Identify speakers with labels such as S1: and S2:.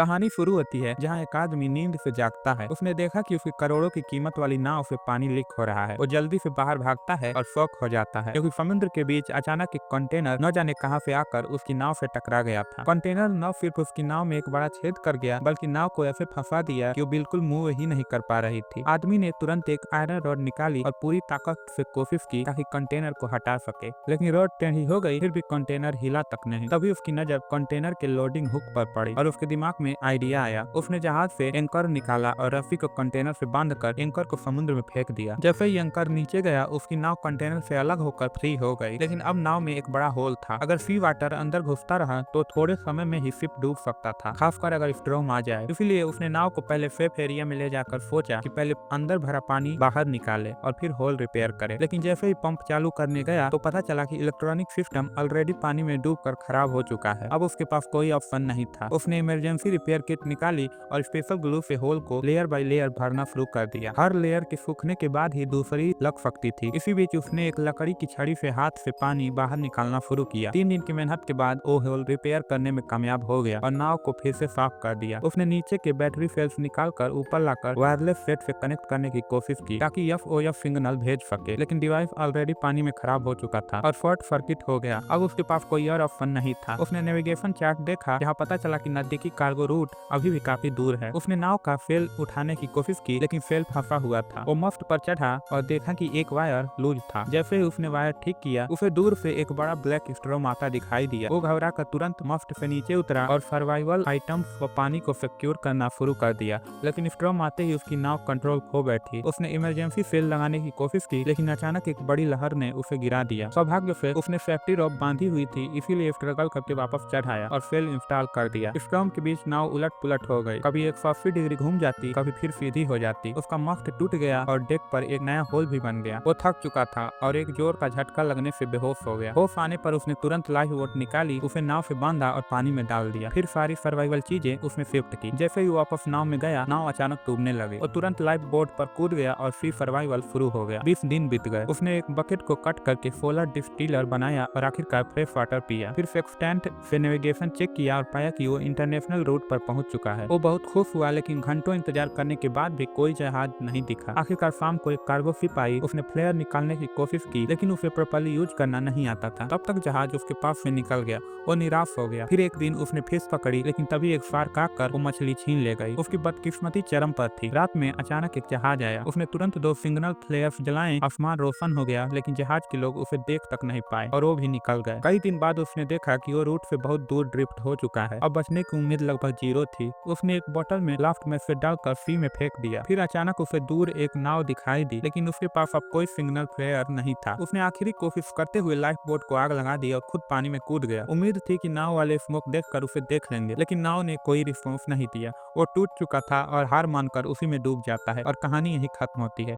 S1: कहानी शुरू होती है जहाँ एक आदमी नींद से जागता है। उसने देखा कि उसकी करोड़ों की कीमत वाली नाव से पानी लीक हो रहा है। वो जल्दी से बाहर भागता है और शॉक हो जाता है क्योंकि समुद्र के बीच अचानक एक कंटेनर न जाने कहां से आकर उसकी नाव से टकरा गया था। कंटेनर न सिर्फ उसकी नाव में एक बड़ा छेद कर गया बल्कि नाव को ऐसे फंसा दिया कि वो बिल्कुल मूव ही नहीं कर पा रही थी। आदमी ने तुरंत एक आयरन रॉड निकाली और पूरी ताकत से कोशिश की ताकि कंटेनर को हटा सके, लेकिन रॉड टेढ़ी हो गई फिर भी कंटेनर हिला तक नहीं। तभी उसकी नजर कंटेनर के लोडिंग हुक पर पड़ी और उसके दिमाग में आइडिया आया। उसने जहाज से एंकर निकाला और रस्सी को कंटेनर से बांधकर एंकर को समुद्र में फेंक दिया। जैसे ही एंकर नीचे गया उसकी नाव कंटेनर से अलग होकर फ्री हो गई, लेकिन अब नाव में एक बड़ा होल था। अगर सी वाटर अंदर घुसता रहा तो थोड़े समय में ही शिप डूब सकता था, खासकर अगर स्ट्रॉम आ जाए। इसीलिए उसने नाव को पहले सेफ एरिया में ले जाकर सोचा कि पहले अंदर भरा पानी बाहर निकाले और फिर होल रिपेयर करे। लेकिन जैसे ही पंप चालू करने गया तो पता चला कि इलेक्ट्रॉनिक सिस्टम ऑलरेडी पानी में डूबकर खराब हो चुका है। अब उसके पास कोई ऑप्शन नहीं था। उसने इमरजेंसी रिपेयर किट निकाली और स्पेशल ग्लू से होल को लेयर बाय लेयर भरना शुरू कर दिया। हर लेयर के सूखने के बाद ही दूसरी लग सकती थी। इसी बीच उसने एक लकड़ी की छड़ी से हाथ से पानी बाहर निकालना शुरू किया। 3 दिन की मेहनत के बाद वो होल रिपेयर करने में कामयाब हो गया और नाव को फिर से साफ कर दिया। उसने नीचे के बैटरी सेल्स निकालकर ऊपर लाकर वायरलेस सेट से कनेक्ट करने की कोशिश की ताकि एफओएफ सिग्नल भेज सके, लेकिन डिवाइस ऑलरेडी पानी में खराब हो चुका था और शॉर्ट सर्किट हो गया। अब उसके पास कोई और ऑप्शन नहीं था। उसने नेविगेशन चार्ट देखा जहाँ पता चला कि नजदीकी कार्गो रूट अभी भी काफी दूर है। उसने नाव का सेल उठाने की कोशिश की लेकिन सेल फंसा हुआ था। वो मफ्त पर चढ़ा और देखा कि एक वायर लूज था। जैसे ही उसने वायर ठीक किया उसे दूर से एक बड़ा ब्लैक स्ट्रॉम आता दिखाई दिया। वो घबरा कर तुरंत मफ्त से नीचे उतरा और सर्वाइवल आइटम्स व पानी को सिक्योर करना शुरू कर दिया, लेकिन स्ट्रॉम आते ही उसकी नाव कंट्रोल खो बैठी। उसने इमरजेंसी सेल लगाने की कोशिश की लेकिन अचानक एक बड़ी लहर ने उसे गिरा दिया। सौभाग्य से उसने सेफ्टी रॉप बांधी हुई थी, इसीलिए स्ट्रगल करके वापस चढ़ाया और सेल इंस्टॉल कर दिया। स्ट्रॉम के बीच नाव उलट पुलट हो गई, कभी 180 डिग्री घूम जाती, कभी फिर सीधी हो जाती। उसका मस्त टूट गया और डेक पर एक नया होल भी बन गया। वो थक चुका था और एक जोर का झटका लगने से बेहोश हो गया। होश आने पर उसने तुरंत लाइफ बोट निकाली, उसे नाव से बांधा और पानी में डाल दिया। फिर सारी सर्वाइवल चीजें उसमें शिफ्ट की। जैसे ही वो वापस नाव में गया नाव अचानक डूबने लगी। वो तुरंत लाइफ बोट पर कूद गया और फिर सर्वाइवल शुरू हो गया। 20 दिन बीत गए। उसने एक बकेट को कट करके सोलर डिस्टिलर बनाया और आखिरकार फ्रेश वाटर पिया। फिर सेक्सटेंट से नेविगेशन चेक किया और पाया कि वो इंटरनेशनल रूट पर पहुंच चुका है। वो बहुत खुश हुआ लेकिन घंटों इंतजार करने के बाद भी कोई जहाज नहीं दिखा। आखिरकार शाम को एक कार्गो शिप आई। उसने फ्लेयर निकालने की कोशिश की लेकिन उसे प्रॉपर्ली यूज करना नहीं आता था। तब तक जहाज उसके पास से निकल गया। वो निराश हो गया। फिर एक दिन उसने फिश पकड़ी लेकिन तभी एक शार्क आकर वो मछली छीन ले गई। उसकी बदकिस्मती चरम पर थी। रात में अचानक एक जहाज आया। उसने तुरंत 2 सिग्नल फ्लेयर्स जलाए। आसमान रोशन हो गया लेकिन जहाज के लोग उसे देख तक नहीं पाए और वो भी निकल गए। कई दिन बाद उसने देखा कि वो रूट से बहुत दूर ड्रिफ्ट हो चुका है। अब बचने की उम्मीद लगभग 0 थी। उसने एक बोतल में लाफ्ट में से डालकर सी में फेंक दिया। फिर अचानक उसे दूर एक नाव दिखाई दी लेकिन उसके पास अब कोई सिग्नल फ्लेयर नहीं था। उसने आखिरी कोशिश करते हुए लाइफ बोट को आग लगा दी और खुद पानी में कूद गया। उम्मीद थी कि नाव वाले स्मोक देखकर उसे देख लेंगे, लेकिन नाव ने कोई रिस्पॉन्स नहीं दिया। वो टूट चुका था और हार मानकर उसी में डूब जाता है और कहानी यही खत्म होती है।